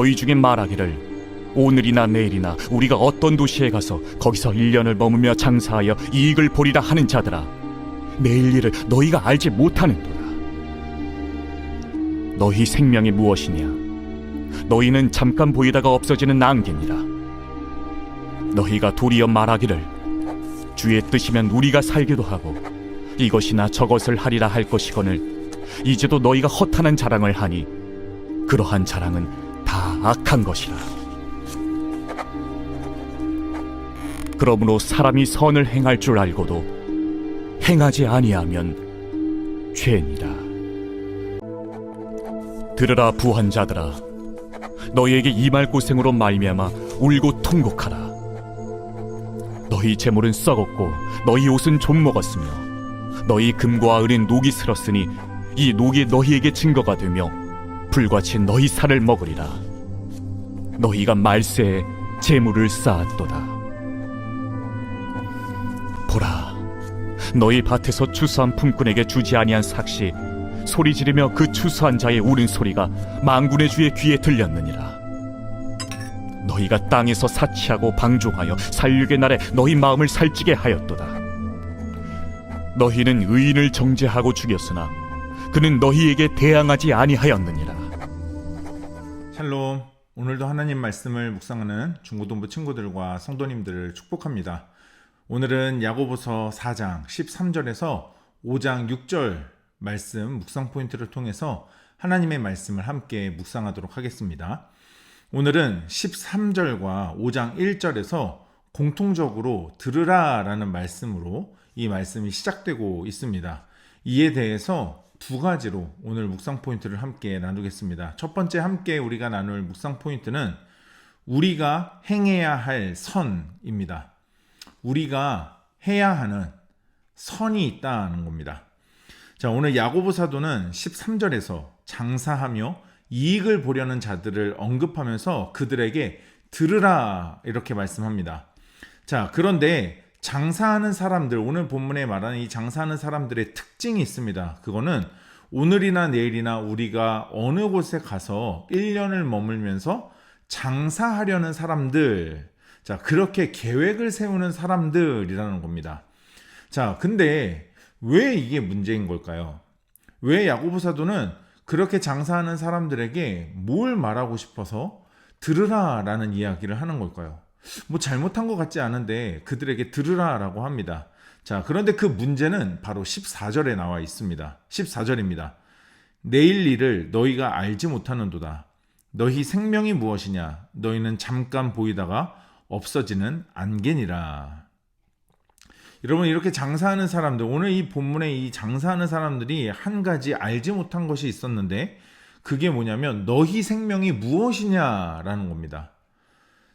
너희 중에 말하기를 오늘이나 내일이나 우리가 어떤 도시에 가서 거기서 1년을 머무며 장사하여 이익을 보리라 하는 자들아, 내일 일을 너희가 알지 못하는도다. 너희 생명이 무엇이냐? 너희는 잠깐 보이다가 없어지는 안개니라. 너희가 도리어 말하기를 주의 뜻이면 우리가 살기도 하고 이것이나 저것을 하리라 할 것이거늘 이제도 너희가 허탄한 자랑을 하니 그러한 자랑은 다 악한 것이라. 그러므로 사람이 선을 행할 줄 알고도 행하지 아니하면 죄니라. 들으라 부한 자들아, 너희에게 임할 고생으로 말미암아 울고 통곡하라. 너희 재물은 썩었고 너희 옷은 좀 먹었으며 너희 금과 은은 녹이 슬었으니 이 녹이 너희에게 증거가 되며 불같이 너희 살을 먹으리라. 너희가 말세에 재물을 쌓았도다. 보라, 너희 밭에서 추수한 품꾼에게 주지 아니한 삭시 소리 지르며 그 추수한 자의 우는 소리가 만군의 주의 귀에 들렸느니라. 너희가 땅에서 사치하고 방종하여 살육의 날에 너희 마음을 살찌게 하였도다. 너희는 의인을 정죄하고 죽였으나 그는 너희에게 대항하지 아니하였느니라. 샬롬. 오늘도 하나님 말씀을 묵상하는 중고등부 친구들과 성도님들을 축복합니다. 오늘은 야고보서 4장 13절에서 5장 6절 말씀 묵상 포인트를 통해서 하나님의 말씀을 함께 묵상하도록 하겠습니다. 오늘은 13절과 5장 1절에서 공통적으로 들으라 라는 말씀으로 이 말씀이 시작되고 있습니다. 이에 대해서 두 가지로 오늘 묵상 포인트를 함께 나누겠습니다. 첫 번째 함께 우리가 나눌 묵상 포인트는 우리가 행해야 할 선입니다. 우리가 해야 하는 선이 있다는 겁니다. 자, 오늘 야고보 사도는 13절에서 장사하며 이익을 보려는 자들을 언급하면서 그들에게 들으라 이렇게 말씀합니다. 자, 그런데 장사하는 사람들, 오늘 본문에 말하는 이 장사하는 사람들의 특징이 있습니다. 그거는 오늘이나 내일이나 우리가 어느 곳에 가서 1년을 머물면서 장사하려는 사람들, 자, 그렇게 계획을 세우는 사람들이라는 겁니다. 자, 근데 왜 이게 문제인 걸까요? 왜 야고보 사도는 그렇게 장사하는 사람들에게 뭘 말하고 싶어서 들으라 라는 이야기를 하는 걸까요? 뭐 잘못한 것 같지 않은데 그들에게 들으라 라고 합니다. 자, 그런데 그 문제는 바로 14절에 나와 있습니다. 14절입니다. 내일 일을 너희가 알지 못하는도다. 너희 생명이 무엇이냐? 너희는 잠깐 보이다가 없어지는 안개니라. 여러분, 이렇게 장사하는 사람들, 오늘 이 본문에 이 장사하는 사람들이 한 가지 알지 못한 것이 있었는데 그게 뭐냐면 너희 생명이 무엇이냐라는 겁니다.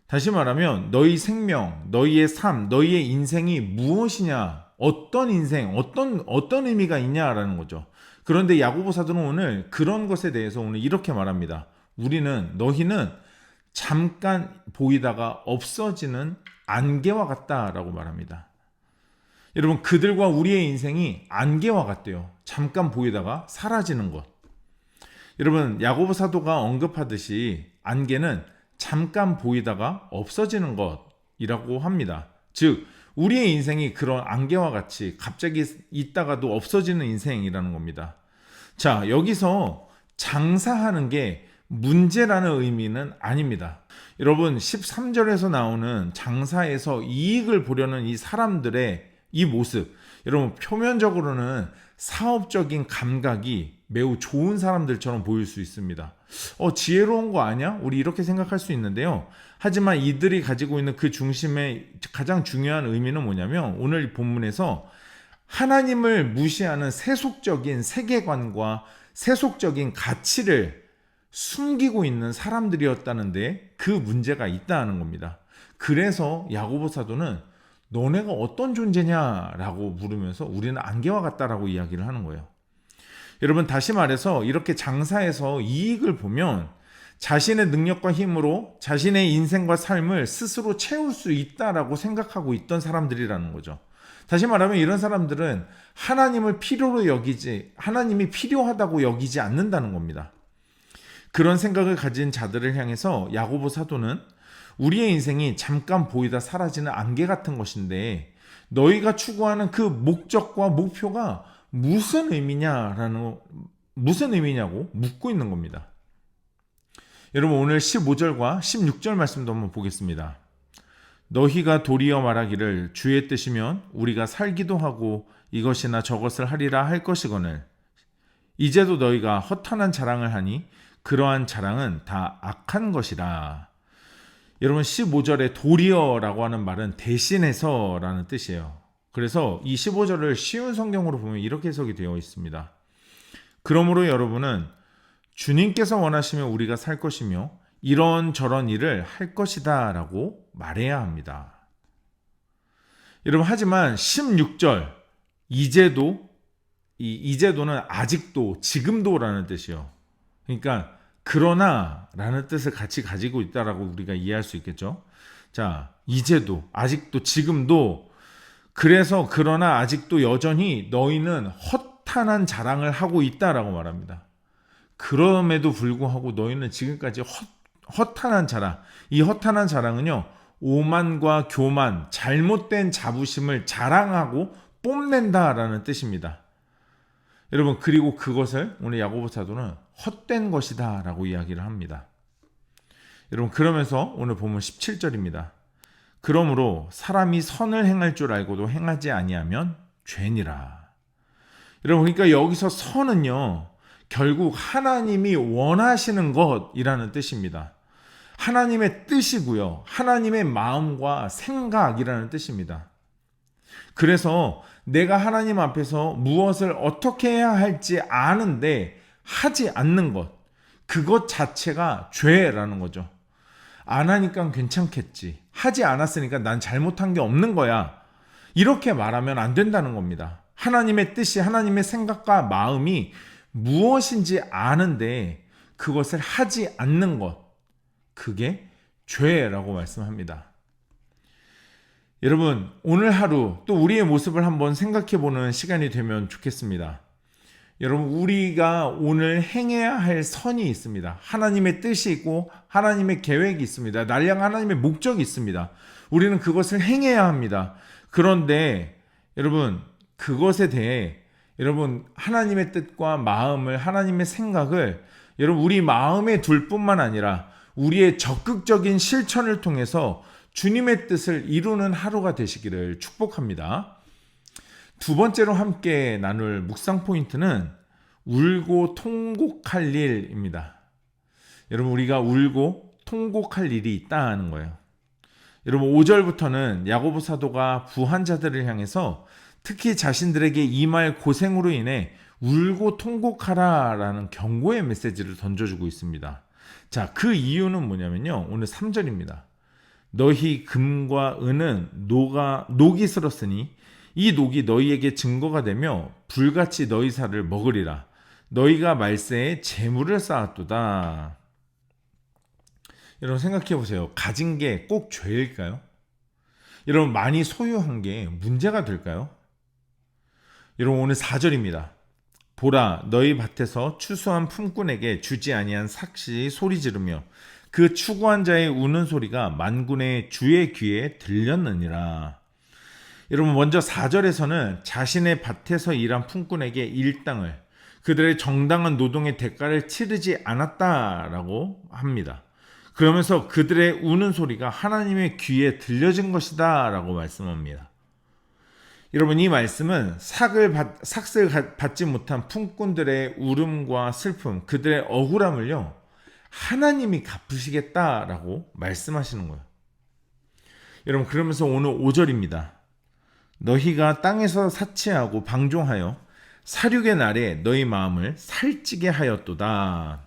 다시 말하면 너희 생명, 너희의 삶, 너희의 인생이 무엇이냐, 어떤 인생, 어떤 의미가 있냐라는 거죠. 그런데 야고보 사도는 오늘 그런 것에 대해서 오늘 이렇게 말합니다. 너희는 잠깐 보이다가 없어지는 안개와 같다라고 말합니다. 여러분, 그들과 우리의 인생이 안개와 같대요. 잠깐 보이다가 사라지는 것. 여러분, 야고보 사도가 언급하듯이 안개는 잠깐 보이다가 없어지는 것이라고 합니다. 즉, 우리의 인생이 그런 안개와 같이 갑자기 있다가도 없어지는 인생이라는 겁니다. 자, 여기서 장사하는 게 문제라는 의미는 아닙니다. 여러분, 13절에서 나오는 장사에서 이익을 보려는 이 사람들의 이 모습, 여러분, 표면적으로는 사업적인 감각이 매우 좋은 사람들처럼 보일 수 있습니다. 지혜로운 거 아니야? 우리 이렇게 생각할 수 있는데요. 하지만 이들이 가지고 있는 그 중심의 가장 중요한 의미는 뭐냐면 오늘 이 본문에서 하나님을 무시하는 세속적인 세계관과 세속적인 가치를 숨기고 있는 사람들이었다는데 그 문제가 있다는 겁니다. 그래서 야고보 사도는 너네가 어떤 존재냐라고 물으면서 우리는 안개와 같다라고 이야기를 하는 거예요. 여러분, 다시 말해서 이렇게 장사에서 이익을 보면 자신의 능력과 힘으로 자신의 인생과 삶을 스스로 채울 수 있다라고 생각하고 있던 사람들이라는 거죠. 다시 말하면 이런 사람들은 하나님이 필요하다고 여기지 않는다는 겁니다. 그런 생각을 가진 자들을 향해서 야고보 사도는 우리의 인생이 잠깐 보이다 사라지는 안개 같은 것인데 너희가 추구하는 그 목적과 목표가 무슨 의미냐고 묻고 있는 겁니다. 여러분 오늘 15절과 16절 말씀도 한번 보겠습니다. 너희가 도리어 말하기를 주의 뜻이면 우리가 살기도 하고 이것이나 저것을 하리라 할 것이거늘 이제도 너희가 허탄한 자랑을 하니 그러한 자랑은 다 악한 것이라. 여러분 15절에 도리어라고 하는 말은 대신해서라는 뜻이에요. 그래서 이 15절을 쉬운 성경으로 보면 이렇게 해석이 되어 있습니다. 그러므로 여러분은 주님께서 원하시면 우리가 살 것이며 이런저런 일을 할 것이다 라고 말해야 합니다. 여러분 하지만 16절 이제도 이 이제도는 아직도 지금도라는 뜻이요. 그러니까 그러나 라는 뜻을 같이 가지고 있다라고 우리가 이해할 수 있겠죠. 자, 이제도 아직도 지금도 그래서 그러나 아직도 여전히 너희는 허탄한 자랑을 하고 있다라고 말합니다. 그럼에도 불구하고 너희는 지금까지 허탄한 자랑, 이 허탄한 자랑은요 오만과 교만, 잘못된 자부심을 자랑하고 뽐낸다라는 뜻입니다. 여러분 그리고 그것을 오늘 야고보 사도는 헛된 것이다 라고 이야기를 합니다. 여러분 그러면서 오늘 보면 17절입니다. 그러므로 사람이 선을 행할 줄 알고도 행하지 아니하면 죄니라. 여러분 그러니까 여기서 선은요 결국 하나님이 원하시는 것이라는 뜻입니다. 하나님의 뜻이고요. 하나님의 마음과 생각이라는 뜻입니다. 그래서 내가 하나님 앞에서 무엇을 어떻게 해야 할지 아는데 하지 않는 것, 그것 자체가 죄라는 거죠. 안 하니까 괜찮겠지. 하지 않았으니까 난 잘못한 게 없는 거야. 이렇게 말하면 안 된다는 겁니다. 하나님의 뜻이, 하나님의 생각과 마음이 무엇인지 아는데 그것을 하지 않는 것, 그게 죄라고 말씀합니다. 여러분 오늘 하루 또 우리의 모습을 한번 생각해 보는 시간이 되면 좋겠습니다. 여러분 우리가 오늘 행해야 할 선이 있습니다. 하나님의 뜻이 있고 하나님의 계획이 있습니다. 날 향한 하나님의 목적이 있습니다. 우리는 그것을 행해야 합니다. 그런데 여러분 그것에 대해 여러분 하나님의 뜻과 마음을, 하나님의 생각을 여러분 우리 마음에 둘 뿐만 아니라 우리의 적극적인 실천을 통해서 주님의 뜻을 이루는 하루가 되시기를 축복합니다. 두 번째로 함께 나눌 묵상 포인트는 울고 통곡할 일입니다. 여러분 우리가 울고 통곡할 일이 있다는 거예요. 여러분 5절부터는 야고보 사도가 부한 자들을 향해서 특히 자신들에게 임할 고생으로 인해 울고 통곡하라 라는 경고의 메시지를 던져주고 있습니다. 자, 그 이유는 뭐냐면요. 오늘 3절입니다. 너희 금과 은은 녹이 슬었으니 이 녹이 너희에게 증거가 되며 불같이 너희 살을 먹으리라. 너희가 말세에 재물을 쌓았도다. 여러분 생각해 보세요. 가진 게 꼭 죄일까요? 여러분 많이 소유한 게 문제가 될까요? 여러분 오늘 4절입니다. 보라 너희 밭에서 추수한 품꾼에게 주지 아니한 삭시 소리 지르며 그 추구한 자의 우는 소리가 만군의 주의 귀에 들렸느니라. 여러분 먼저 4절에서는 자신의 밭에서 일한 품꾼에게 일당을, 그들의 정당한 노동의 대가를 치르지 않았다라고 합니다. 그러면서 그들의 우는 소리가 하나님의 귀에 들려진 것이다 라고 말씀합니다. 여러분 이 말씀은 삭을 받지 못한 품꾼들의 울음과 슬픔, 그들의 억울함을요 하나님이 갚으시겠다라고 말씀하시는 거예요. 여러분 그러면서 오늘 5절입니다. 너희가 땅에서 사치하고 방종하여 사륙의 날에 너희 마음을 살찌게 하였도다.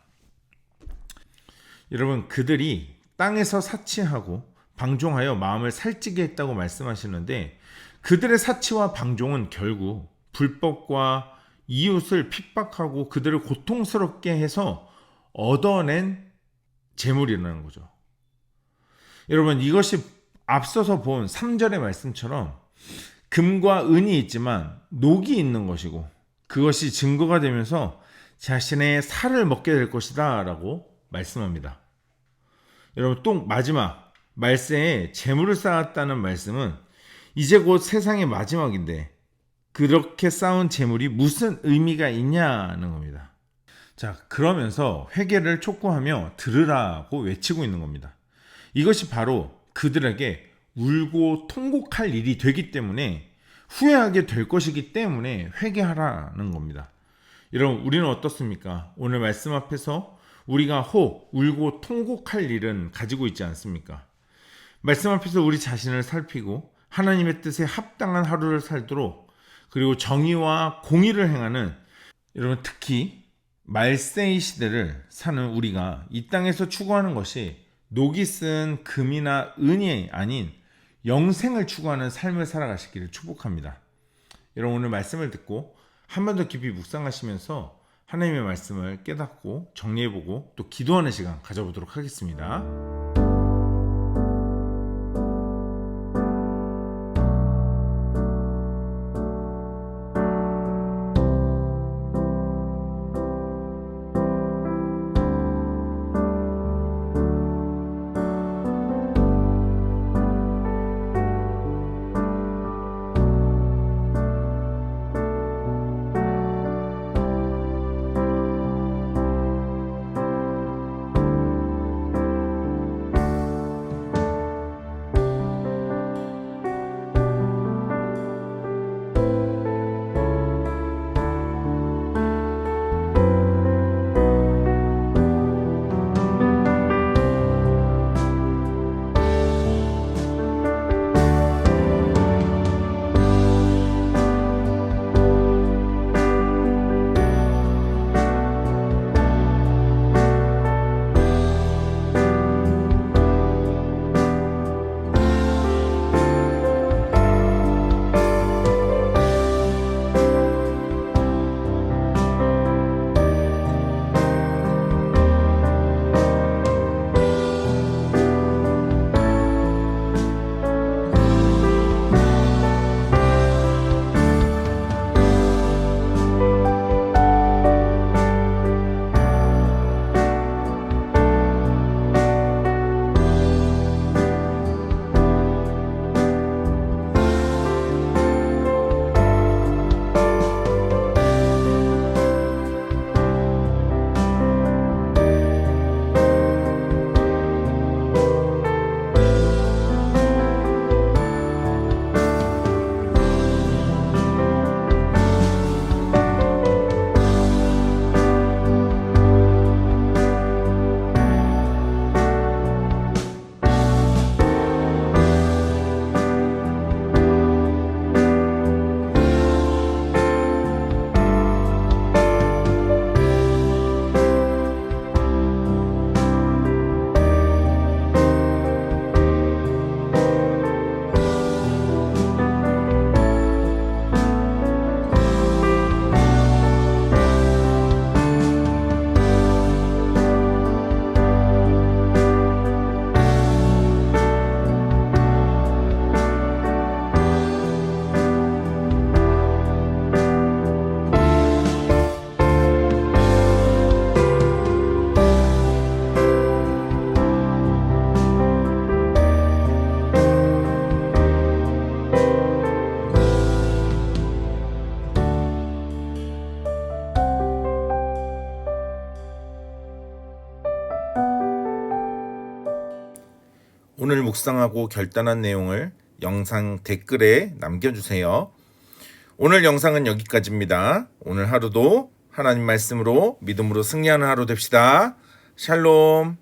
여러분 그들이 땅에서 사치하고 방종하여 마음을 살찌게 했다고 말씀하시는데 그들의 사치와 방종은 결국 불법과 이웃을 핍박하고 그들을 고통스럽게 해서 얻어낸 재물이라는 거죠. 여러분 이것이 앞서서 본 3절의 말씀처럼 금과 은이 있지만 녹이 있는 것이고 그것이 증거가 되면서 자신의 살을 먹게 될 것이다 라고 말씀합니다. 여러분, 또 마지막 말세에 재물을 쌓았다는 말씀은 이제 곧 세상의 마지막인데 그렇게 쌓은 재물이 무슨 의미가 있냐는 겁니다. 자, 그러면서 회개를 촉구하며 들으라고 외치고 있는 겁니다. 이것이 바로 그들에게 울고 통곡할 일이 되기 때문에, 후회하게 될 것이기 때문에 회개하라는 겁니다. 여러분, 우리는 어떻습니까? 오늘 말씀 앞에서 우리가 혹 울고 통곡할 일은 가지고 있지 않습니까? 말씀 앞에서 우리 자신을 살피고 하나님의 뜻에 합당한 하루를 살도록, 그리고 정의와 공의를 행하는, 여러분, 특히 말세의 시대를 사는 우리가 이 땅에서 추구하는 것이 녹이 쓴 금이나 은이 아닌 영생을 추구하는 삶을 살아가시기를 축복합니다. 여러분, 오늘 말씀을 듣고 한 번 더 깊이 묵상하시면서 하나님의 말씀을 깨닫고 정리해보고 또 기도하는 시간 가져보도록 하겠습니다. 오늘 묵상하고 결단한 내용을 영상 댓글에 남겨주세요. 오늘 영상은 여기까지입니다. 오늘 하루도 하나님 말씀으로 믿음으로 승리하는 하루 됩시다. 샬롬.